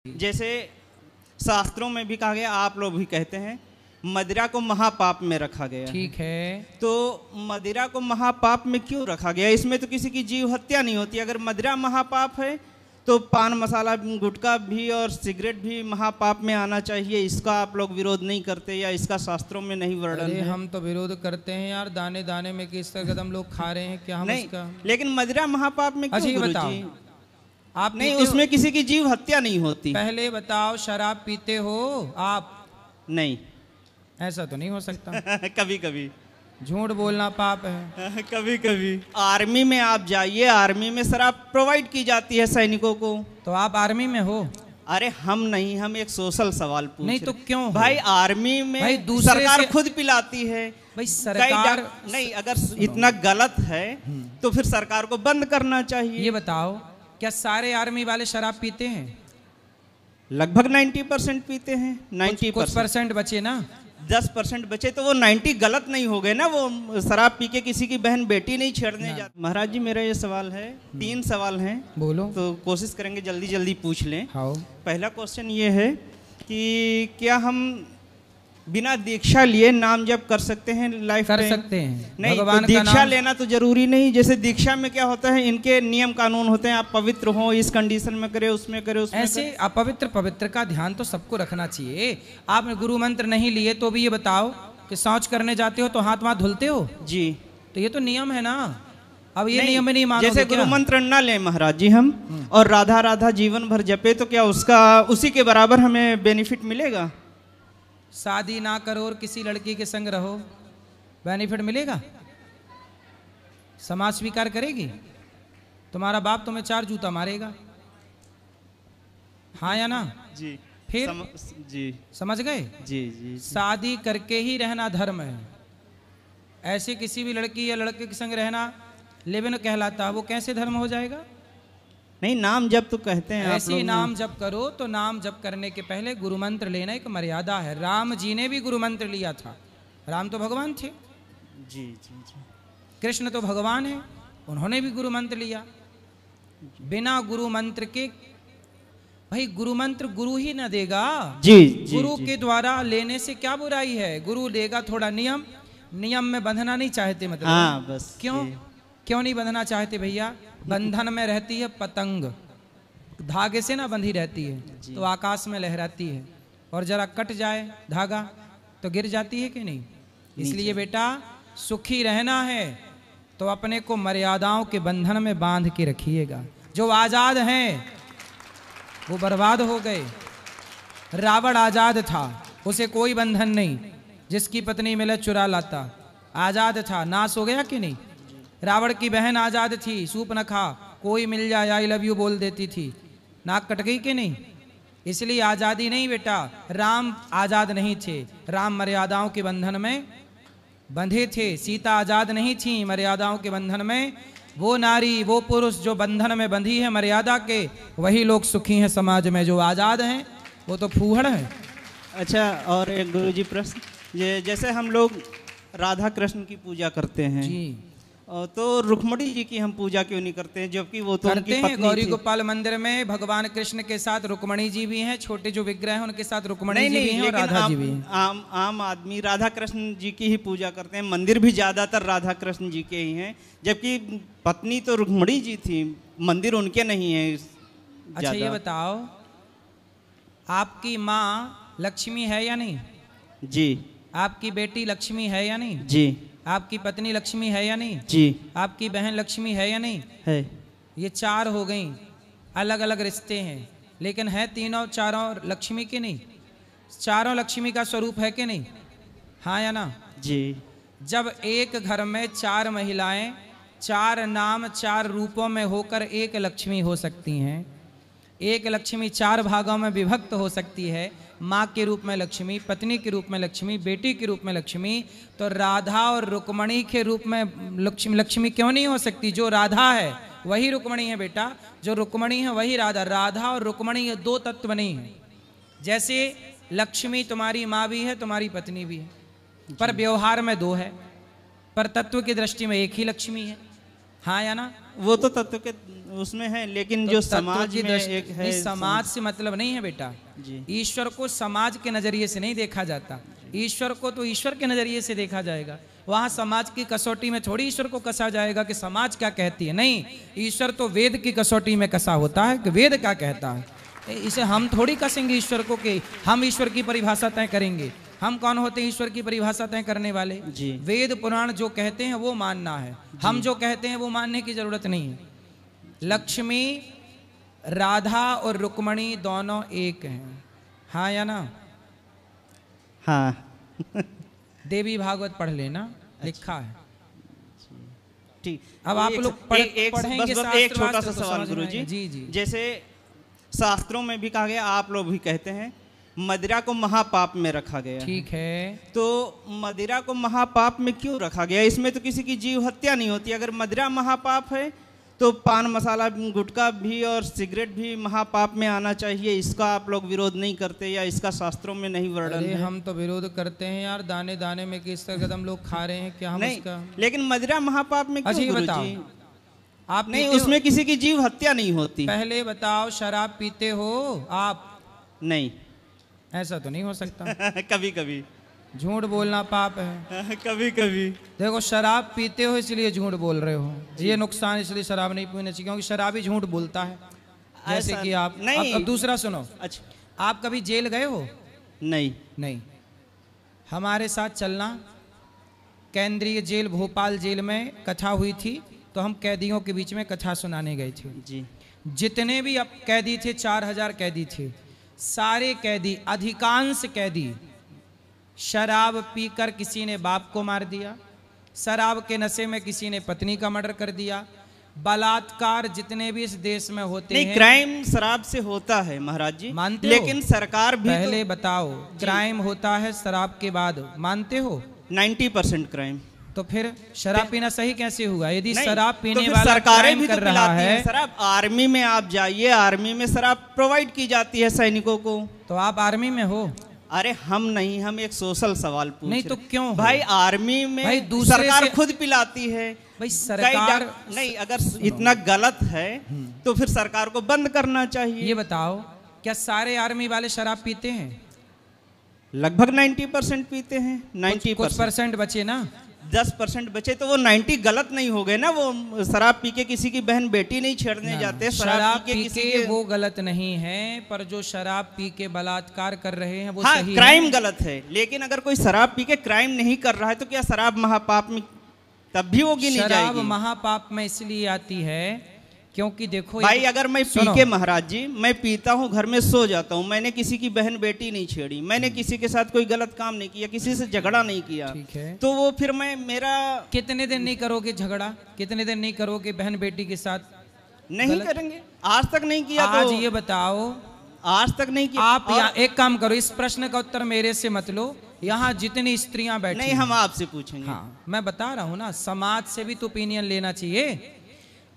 जैसे शास्त्रों में भी कहा गया, आप लोग भी कहते हैं, मदिरा को महापाप में रखा गया। ठीक है, तो मदिरा को महापाप में क्यों रखा गया? इसमें तो किसी की जीव हत्या नहीं होती। अगर मदिरा महापाप है तो पान मसाला गुटखा भी और सिगरेट भी महापाप में आना चाहिए। इसका आप लोग विरोध नहीं करते या इसका शास्त्रों में नहीं वर्णन अरे है? हम तो विरोध करते हैं यार, दाने दाने में किस तरह हम लोग खा रहे हैं, क्या हम नहीं, इसका? लेकिन मदिरा महापाप में क्यों अच्छा, ये गुरुजी? बताओ, आप नहीं, पीते हो? उसमें किसी की जीव हत्या नहीं होती। पहले बताओ, शराब पीते हो आप? नहीं। ऐसा तो नहीं हो सकता। कभी कभी झूठ बोलना पाप है। कभी कभी आर्मी में आप जाइए, आर्मी में शराब प्रोवाइड की जाती है सैनिकों को। तो आप आर्मी में हो? अरे हम नहीं, हम एक सोशल सवाल पूछ नहीं तो क्यों हो? भाई आर्मी में भाई सरकार खुद पिलाती है। भाई सरकार नहीं, अगर इतना गलत है तो फिर सरकार को बंद करना चाहिए। ये बताओ, क्या सारे आर्मी वाले शराब पीते हैं? लगभग 90% पीते हैं। 90% बचे ना, 10% बचे, तो वो 90 गलत नहीं हो गए ना। वो शराब पी के किसी की बहन बेटी नहीं छेड़ने जाते। महाराज जी, मेरा ये सवाल है, 3 सवाल हैं। बोलो। तो कोशिश करेंगे जल्दी जल्दी पूछ लें। हाँ। पहला क्वेश्चन ये है कि क्या हम बिना दीक्षा लिए नाम जप कर सकते हैं? लाइफ कर सकते हैं। नहीं, भगवान तो दीक्षा लेना तो जरूरी नहीं। जैसे दीक्षा में क्या होता है, इनके नियम कानून होते हैं, आप पवित्र हो, इस कंडीशन में करे, उसमें करे, उसमें ऐसे करे। अपवित्र पवित्र का ध्यान तो सबको रखना चाहिए। आपने गुरु मंत्र नहीं लिए तो भी ये बताओ कि शौच करने जाते हो तो हाथ वहां धुलते हो? जी। तो ये तो नियम है ना। अब ये नियम में नहीं मानोगे? जैसे गुरु मंत्र न ले महाराज जी हम, और राधा राधा जीवन भर जपे, तो क्या उसका उसी के बराबर हमें बेनिफिट मिलेगा? शादी ना करो और किसी लड़की के संग रहो, बेनिफिट मिलेगा? समाज स्वीकार करेगी? तुम्हारा बाप तुम्हें 4 जूता मारेगा। हाँ या ना? जी। फिर जी समझ गए? जी, जी। शादी करके ही रहना धर्म है। ऐसे किसी भी लड़की या लड़के के संग रहना लिव-इन कहलाता है। वो कैसे धर्म हो जाएगा? नहीं, नाम जप तो कहते हैं। ऐसे ही नाम जप करो। तो नाम जप करने के पहले गुरु मंत्र लेना एक मर्यादा है। राम जी ने भी गुरु मंत्र लिया था। राम तो भगवान थे। जी जी जी। कृष्ण तो भगवान है, उन्होंने भी गुरु मंत्र लिया। बिना गुरु मंत्र के, भाई गुरु मंत्र गुरु ही ना देगा। जी, जी, गुरु जी। के द्वारा लेने से क्या बुराई है? गुरु देगा थोड़ा नियम, नियम में बंधना नहीं चाहते मतलब। हाँ, बस। क्यों नहीं बंधना चाहते भैया? बंधन में रहती है पतंग, धागे से ना बंधी रहती है तो आकाश में लहराती है, और जरा कट जाए धागा तो गिर जाती है कि नहीं? इसलिए बेटा, सुखी रहना है तो अपने को मर्यादाओं के बंधन में बांध के रखिएगा। जो आजाद हैं वो बर्बाद हो गए। रावण आजाद था, उसे कोई बंधन नहीं, जिसकी पत्नी मिले चुरा लाता। आजाद था, नाश हो गया कि नहीं? रावण की बहन आजाद थी, सूर्पनखा, कोई मिल जाए आई लव यू बोल देती थी, नाक कट गई कि नहीं? इसलिए आजादी नहीं बेटा। राम आजाद नहीं थे, राम मर्यादाओं के बंधन में बंधे थे। सीता आजाद नहीं थी, मर्यादाओं के बंधन में। वो नारी, वो पुरुष जो बंधन में बंधी है मर्यादा के, वही लोग सुखी हैं समाज में। जो आजाद हैं वो तो फूहड़ हैं। अच्छा, और एक गुरुजी प्रश्न, ये जैसे हम लोग राधा कृष्ण की पूजा करते हैं जी, तो रुक्मणी जी की हम पूजा क्यों नहीं करते हैं? जबकि वो तो करते उनकी हैं। पत्नी गौरी थी। गोपाल मंदिर में भगवान कृष्ण के साथ रुक्मणी जी भी हैं, छोटे जो विग्रह हैं उनके साथ रुक्मणी जी भी हैं और राधा जी भी हैं। आम आदमी राधा कृष्ण जी की ही पूजा करते हैं। मंदिर भी ज्यादातर राधा कृष्ण जी के ही हैं, जबकि पत्नी तो रुक्मणी जी थी, मंदिर उनके नहीं है। अच्छा, ये बताओ, आपकी माँ लक्ष्मी है या नहीं? जी। आपकी बेटी लक्ष्मी है या नहीं? जी। आपकी पत्नी लक्ष्मी है या नहीं? जी। आपकी बहन लक्ष्मी है या नहीं? है। ये 4 हो गई, अलग अलग रिश्ते हैं, लेकिन है तीनों चारों लक्ष्मी के नहीं? चारों लक्ष्मी का स्वरूप है कि नहीं? हाँ या ना? जी। जब एक घर में 4 महिलाएं 4 नाम 4 रूपों में होकर एक लक्ष्मी हो सकती हैं, एक लक्ष्मी 4 भागों में विभक्त हो सकती है, माँ के रूप में लक्ष्मी, पत्नी के रूप में लक्ष्मी, बेटी के रूप में लक्ष्मी, तो राधा और रुक्मणी के रूप में लक्ष्मी क्यों नहीं हो सकती? जो राधा है वही रुक्मणी है बेटा, जो रुक्मणी है वही राधा। राधा और रुक्मणी ये 2 तत्व नहीं है। जैसे लक्ष्मी तुम्हारी माँ भी है, तुम्हारी पत्नी भी है, पर व्यवहार में 2 है, पर तत्व की दृष्टि में एक ही लक्ष्मी है। हाँ या ना? वो तो तत्व के उसमें है, लेकिन जो तत्व समाज की में दृष्टि- एक है नहीं, समाज से मतलब नहीं है बेटा। जी ईश्वर को समाज के नजरिए से नहीं देखा जाता। ईश्वर को तो ईश्वर के नजरिए से देखा जाएगा। वहां समाज की कसौटी में थोड़ी ईश्वर को कसा जाएगा कि समाज क्या कहती है। नहीं, ईश्वर तो वेद की कसौटी में कसा होता है कि वेद क्या कहता है। इसे हम थोड़ी कसेंगे ईश्वर को कि हम ईश्वर की परिभाषा तय करेंगे। हम कौन होते हैं ईश्वर की परिभाषा तय करने वाले? जी वेद पुराण जो कहते हैं वो मानना है, हम जो कहते हैं वो मानने की जरूरत नहीं है। लक्ष्मी, राधा और रुक्मणी दोनों एक हैं, हाँ या ना? हाँ देवी भागवत पढ़ लेना, लिखा है। ठीक। अब आप एक- लोग एक- एक- पढ़ेंगे बस शास्त्र एक छोटा सा वास्त्र तो सवाल समझ में गुरुजी। आएगा। जी जी। जैसे शास्त्रों में भी कहा गया, आप लोग भी कहते हैं, मदिरा को महापाप में रखा गया। ठीक है, तो मदिरा को महापाप में क्यों रखा गया? इसमें तो किसी की जीव हत्या नहीं होती। अगर मदिरा महापाप है तो पान मसाला, गुटखा भी और सिगरेट भी महापाप में आना चाहिए। इसका आप लोग विरोध नहीं करते या इसका शास्त्रों में नहीं वर्णन अरे है? हम तो विरोध करते हैं यार, दाने दाने में किस तरह हम लोग खा रहे हैं, क्या हम नहीं, उसका? लेकिन मदिरा महापाप में अच्छा क्यों ये बताओ, गुरुजी? आप नहीं, पीते हो? उसमें किसी की जीव हत्या नहीं होती। पहले बताओ, शराब पीते हो आप? नहीं ऐसा तो नहीं हो सकता। कभी कभी झूठ बोलना पाप है। कभी कभी देखो, शराब पीते हो इसलिए झूठ बोल रहे हो, ये नुकसान, इसलिए शराब नहीं पीना चाहिए, क्योंकि शराबी झूठ बोलता है। जैसे ऐसा कि आप नहीं। अब दूसरा सुनो, अच्छा, आप कभी जेल गए हो? नहीं नहीं। हमारे साथ चलना, केंद्रीय जेल भोपाल जेल में कथा हुई थी, तो हम कैदियों के बीच में कथा सुनाने गए थे। जी जितने भी अब कैदी थे, 4000 कैदी थे, सारे कैदी, अधिकांश कैदी शराब पीकर किसी ने बाप को मार दिया, शराब के नशे में किसी ने पत्नी का मर्डर कर दिया। बलात्कार जितने भी इस देश में होते नहीं, हैं, क्राइम शराब से होता है महाराज जी, मानते हो? लेकिन सरकार भी पहले बताओ, क्राइम होता है शराब के बाद, मानते हो? 90% क्राइम। तो फिर शराब पीना सही कैसे हुआ? यदि नहीं, शराब तो पीने फिर वाला सरकारें क्राइम भी तो कर रहा पिलाती हैं है, शराब। आर्मी में आप जाइए, आर्मी में शराब प्रोवाइड की जाती है सैनिकों को। तो आप आर्मी में हो? अरे हम नहीं, हम एक सोशल सवाल पूछ नहीं रहे तो क्यों हो? भाई? आर्मी में भाई दूसरे सरकार से- खुद पिलाती है। भाई कई सरकार, नहीं, अगर इतना गलत है तो फिर सरकार को बंद करना चाहिए। ये बताओ, क्या सारे आर्मी वाले शराब पीते हैं? लगभग 90% पीते हैं। कुछ 90% परसेंट बचे ना। 10% बचे, तो वो 90 गलत नहीं हो गए ना? वो शराब पी के किसी की बहन बेटी नहीं छेड़ने जाते, शराब पी किसी के के वो गलत नहीं है, पर जो शराब पी के बलात्कार कर रहे हैं वो हाँ, सही क्राइम है। गलत है। लेकिन अगर कोई शराब पी के क्राइम नहीं कर रहा है तो क्या शराब महापाप में तब भी वो गिनी शराब जाएगी? महापाप में इसलिए आती है क्योंकि देखो भाई, अगर मैं पी सुनो। के, महाराज जी, मैं पीता हूँ, घर में सो जाता हूँ, मैंने किसी की बहन बेटी नहीं छेड़ी, मैंने किसी के साथ कोई गलत काम नहीं किया, किसी से झगड़ा नहीं किया, ठीक है, तो वो फिर मैं मेरा कितने दिन नहीं करोगे झगड़ा? कितने दिन नहीं करोगे बहन बेटी के साथ? नहीं गलत- करेंगे। आज तक नहीं किया आज तो ये बताओ, आज तक नहीं किया। आप और- यहाँ एक काम करो, इस प्रश्न का उत्तर मेरे से मत लो, यहाँ जितनी स्त्रियां बैठी नहीं, हैं- हम आपसे पूछेंगे। हाँ, मैं बता रहा हूँ ना, समाज से भी तो ओपिनियन लेना चाहिए।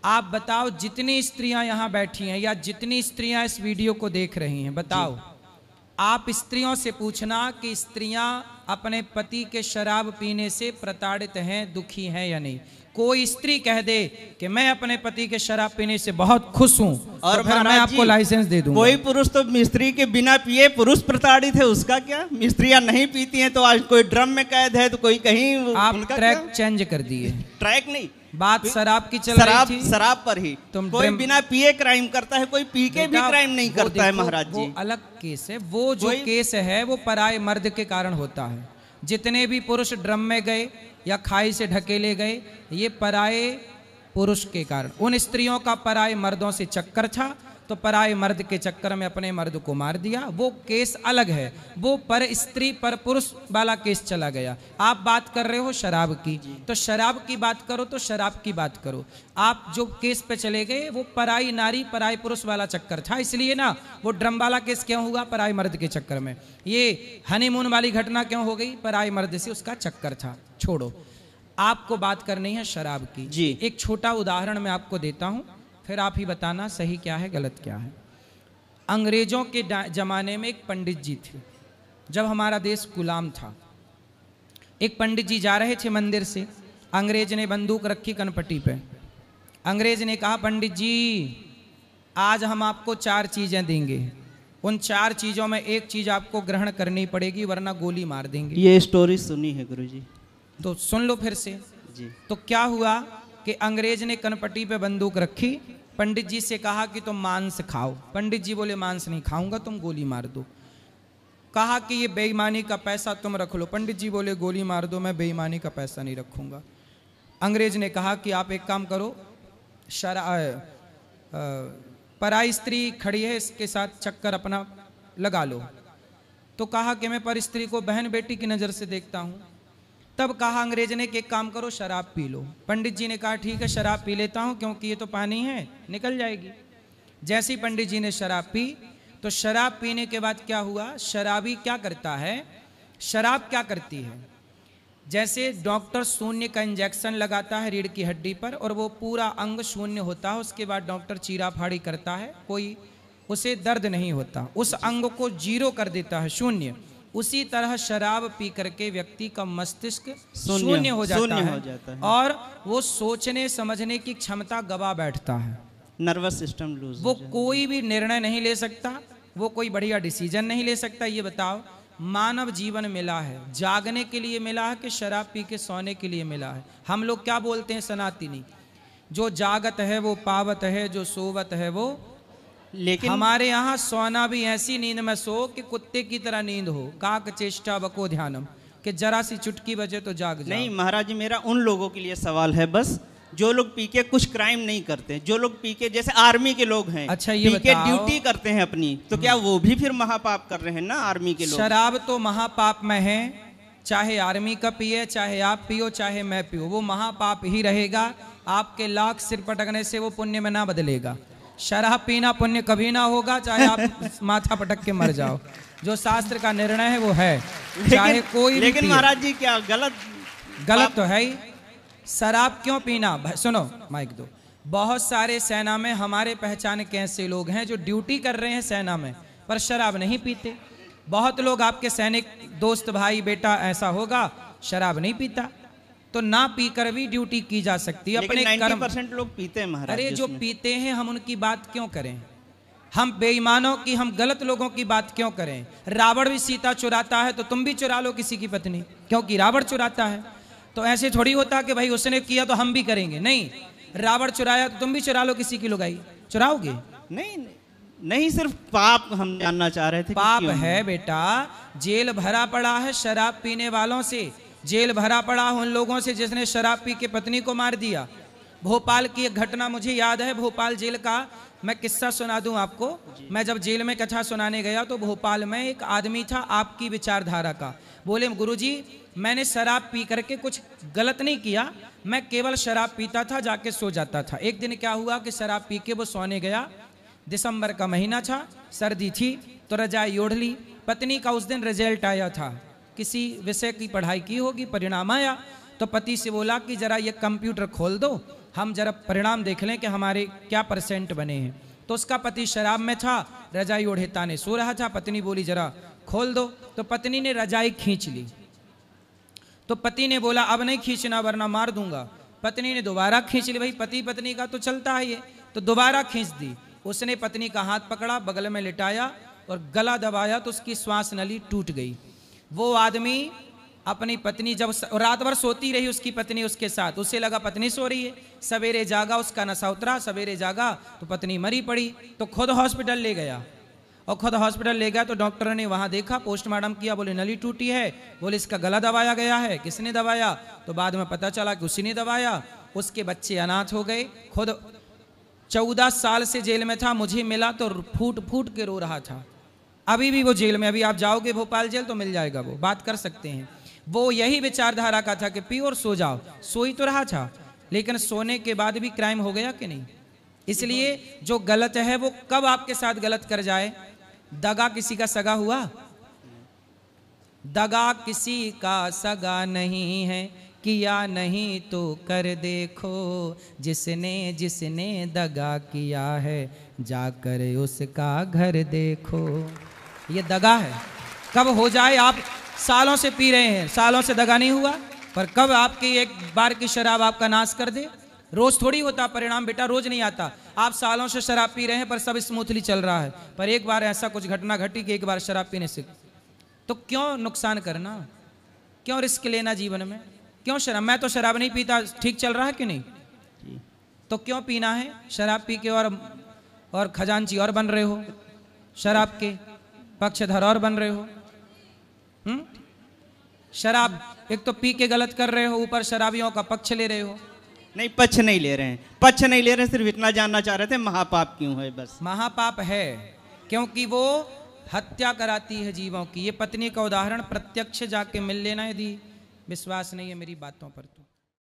आप बताओ, जितनी स्त्रियां यहाँ बैठी हैं या जितनी स्त्रियां इस वीडियो को देख रही हैं, बताओ, आप स्त्रियों से पूछना कि स्त्रियां अपने पति के शराब पीने से प्रताड़ित हैं, दुखी हैं या नहीं। कोई स्त्री कह दे कि मैं अपने पति के शराब पीने से बहुत खुश हूं, और तो फिर मैं महाराज आपको जी, लाइसेंस दे दूंगा। कोई पुरुष तो मिस्त्री के बिना पिए पुरुष प्रताड़ित है, उसका क्या? मिस्त्रियां नहीं पीती हैं तो आज कोई ड्रम में कैद है तो कोई कहीं, आप उनका ट्रैक क्या? चेंज कर दिए, ट्रैक नहीं, बात शराब की चल शराब, रही थी। शराब पर ही। तुम कोई ड्रम- बिना पिए क्राइम करता है, कोई पी के भी बेटा, क्राइम नहीं वो करता है देखो, महाराज जी। वो अलग केस है। वो जो कोई- केस है वो पराये मर्द के कारण होता है। जितने भी पुरुष ड्रम में गए या खाई से ढकेले गए, ये पराये पुरुष के कारण। उन स्त्रियों का पराये मर्दों से चक्कर था, तो पराये मर्द के चक्कर में अपने मर्द को मार दिया, वो केस अलग है। वो पर स्त्री पर पुरुष वाला केस चला गया। आप बात कर रहे हो शराब की, तो शराब की बात करो तो शराब की बात करो। आप जो केस पे चले गए वो पराई नारी पराई पुरुष वाला चक्कर था, इसलिए ना वो ड्रम वाला केस क्यों हुआ? पराई मर्द के चक्कर में। ये हनीमून वाली घटना क्यों हो गई? पराई मर्द से उसका चक्कर था। छोड़ो, आपको बात करनी है शराब की। जी। एक छोटा उदाहरण मैं आपको देता हूं, फिर आप ही बताना सही क्या है गलत क्या है। अंग्रेजों के जमाने में एक पंडित जी थे, जब हमारा देश गुलाम था। एक पंडित जी जा रहे थे मंदिर से, अंग्रेज ने बंदूक रखी कनपट्टी पे, अंग्रेज ने कहा पंडित जी आज हम आपको 4 चीजें देंगे, उन 4 चीजों में एक चीज आपको ग्रहण करनी पड़ेगी वरना गोली मार देंगे। ये स्टोरी सुनी है गुरुजी। तो सुन लो फिर से जी। तो क्या हुआ कि अंग्रेज ने कनपट्टी पे बंदूक रखी, पंडित जी से कहा कि तुम मांस खाओ। पंडित जी बोले मांस नहीं खाऊंगा, तुम गोली मार दो। कहा कि ये बेईमानी का पैसा तुम रख लो। पंडित जी बोले गोली मार दो, मैं बेईमानी का पैसा नहीं रखूंगा। अंग्रेज ने कहा कि आप एक काम करो, पराई स्त्री खड़ी है इसके साथ चक्कर अपना लगा लो। तो कहा कि मैं पर स्त्री को बहन बेटी की नज़र से देखता हूँ। तब कहा अंग्रेज ने कि एक काम करो शराब पी लो। पंडित जी ने कहा ठीक है शराब पी लेता हूँ क्योंकि ये तो पानी है निकल जाएगी। जैसे ही पंडित जी ने शराब पी तो शराब पीने के बाद क्या हुआ, शराबी क्या करता है, शराब क्या करती है, जैसे डॉक्टर शून्य का इंजेक्शन लगाता है रीढ़ की हड्डी पर और वो पूरा अंग शून्य होता है, उसके बाद डॉक्टर चीरा फाड़ी करता है, कोई उसे दर्द नहीं होता, उस अंग को 0 कर देता है, शून्य। उसी तरह शराब पी करके व्यक्ति का मस्तिष्क शून्य हो जाता है और वो सोचने समझने की क्षमता गवा बैठता है, नर्वस सिस्टम लूज। वो कोई भी निर्णय नहीं ले सकता, वो कोई बढ़िया डिसीजन नहीं ले सकता। ये बताओ मानव जीवन मिला है जागने के लिए मिला है कि शराब पी के सोने के लिए मिला है? हम लोग क्या बोलते हैं सनातनी, जो जागत है वो पावत है, जो सोवत है वो। लेकिन हमारे यहाँ सोना भी ऐसी नींद में सो कि कुत्ते की तरह नींद हो, काक चेष्टा बको ध्यानम, कि जरा सी चुटकी बजे तो जाग जाओ। नहीं महाराज जी, मेरा उन लोगों के लिए सवाल है बस जो लोग पी के कुछ क्राइम नहीं करते, जो लोग पी के जैसे आर्मी के लोग हैं, अच्छा ये पी के ड्यूटी करते हैं अपनी, तो क्या वो भी फिर महापाप कर रहे हैं ना आर्मी के लोग? शराब तो महापाप में है, चाहे आर्मी का पिए, चाहे आप पियो, चाहे मैं पियो, वो महापाप ही रहेगा। आपके लाख सिर पटकने से वो पुण्य में ना बदलेगा। शराब पीना पुण्य कभी ना होगा, चाहे आप माथा पटक के मर जाओ। जो शास्त्र का निर्णय है वो है, चाहे कोई भी। लेकिन महाराज जी क्या गलत तो है ही। शराब क्यों पीना? सुनो माइक दो। बहुत सारे सेना में हमारे पहचान के ऐसे लोग हैं जो ड्यूटी कर रहे हैं सेना में पर शराब नहीं पीते। बहुत लोग आपके सैनिक दोस्त भाई बेटा ऐसा होगा शराब नहीं पीता, तो ना पीकर भी ड्यूटी की जा सकती है। अपने 90% लोग पीते हैं महाराज। अरे जो पीते हैं हम उनकी बात क्यों करें, हम बेईमानों की, हम गलत लोगों की बात क्यों करें? रावण भी सीता चुराता है तो तुम भी चुरा लो किसी की पत्नी, क्योंकि रावण चुराता है। तो ऐसे थोड़ी होता कि भाई उसने किया तो हम भी करेंगे, नहीं। रावण चुराया तो तुम भी चुरा लो किसी की लुगाई, चुराओगे? नहीं सिर्फ पाप हम जानना चाह रहे थे। पाप है बेटा, जेल भरा पड़ा है शराब पीने वालों से, जेल भरा पड़ा उन लोगों से जिसने शराब पी के पत्नी को मार दिया। भोपाल की एक घटना मुझे याद है, भोपाल जेल का मैं किस्सा सुना दूं आपको। मैं जब जेल में कथा सुनाने गया तो भोपाल में एक आदमी था आपकी विचारधारा का। बोले गुरुजी मैंने शराब पी करके कुछ गलत नहीं किया, मैं केवल शराब पीता था, जाके सो जाता था। एक दिन क्या हुआ कि शराब पी के वो सोने गया, दिसंबर का महीना था, सर्दी थी, तो रजाई ओढ़ ली। पत्नी का उस दिन रिजल्ट आया था, किसी विषय की पढ़ाई की होगी, परिणाम आया, तो पति से बोला कि जरा ये कंप्यूटर खोल दो, हम जरा परिणाम देख लें कि हमारे क्या % बने हैं। तो उसका पति शराब में था, रजाई ओढ़े ताने सो रहा था। पत्नी बोली जरा खोल दो, तो पत्नी ने रजाई खींच ली। तो पति ने बोला अब नहीं खींचना वरना मार दूंगा। पत्नी ने दोबारा खींच ली, भाई पति पत्नी का तो चलता है ये, तो दोबारा खींच दी। उसने पत्नी का हाथ पकड़ा, बगल में लिटाया और गला दबाया तो उसकी श्वास नली टूट गई। वो आदमी अपनी पत्नी जब रात भर सोती रही, उसकी पत्नी उसके साथ, उसे लगा पत्नी सो रही है। सवेरे जागा, उसका नशा उतरा, सवेरे जागा तो पत्नी मरी पड़ी। तो खुद हॉस्पिटल ले गया, और खुद हॉस्पिटल ले गया तो डॉक्टर ने वहाँ देखा, पोस्टमार्टम किया, बोले नली टूटी है, बोले इसका गला दबाया गया है। किसने दबाया? तो बाद में पता चला कि उसी ने दबाया। उसके बच्चे अनाथ हो गए। खुद 14 साल से जेल में था, मुझे मिला तो फूट फूट के रो रहा था। अभी भी वो जेल में, अभी आप जाओगे भोपाल जेल तो मिल जाएगा, वो बात कर सकते हैं। वो यही विचारधारा का था कि पियो और सो जाओ। सो ही तो रहा था, लेकिन सोने के बाद भी क्राइम हो गया कि नहीं? इसलिए जो गलत है वो कब आपके साथ गलत कर जाए? दगा किसी का सगा हुआ? दगा किसी का सगा नहीं है, किया नहीं तो कर देखो, जिसने जिसने दगा किया है जाकर उसका घर देखो। ये दगा है। कब हो जाए? आप सालों से पी रहे हैं, सालों से दगा नहीं हुआ, पर कब आपकी एक बार की शराब आपका नाश कर दे? रोज थोड़ी होता परिणाम बेटा, रोज नहीं आता। आप सालों से शराब पी रहे हैं पर सब स्मूथली चल रहा है, पर एक बार ऐसा कुछ घटना घटी कि एक बार शराब पीने से, तो क्यों नुकसान करना, क्यों रिस्क लेना जीवन में, क्यों शराब। मैं तो शराब नहीं पीता, ठीक चल रहा है कि नहीं, तो क्यों पीना है शराब पी के और खजांची और बन रहे हो, शराब के पक्षधर और बन रहे हो। शराब एक तो पी के गलत कर रहे हो, ऊपर शराबियों का पक्ष ले रहे हो। नहीं, पक्ष नहीं ले रहे हैं, पक्ष नहीं ले रहे हैं, सिर्फ इतना जानना चाह रहे थे महापाप क्यों है बस। महापाप है क्योंकि वो हत्या कराती है जीवों की। ये पत्नी का उदाहरण प्रत्यक्ष जाके मिल लेना, यदि विश्वास नहीं है मेरी बातों पर तो।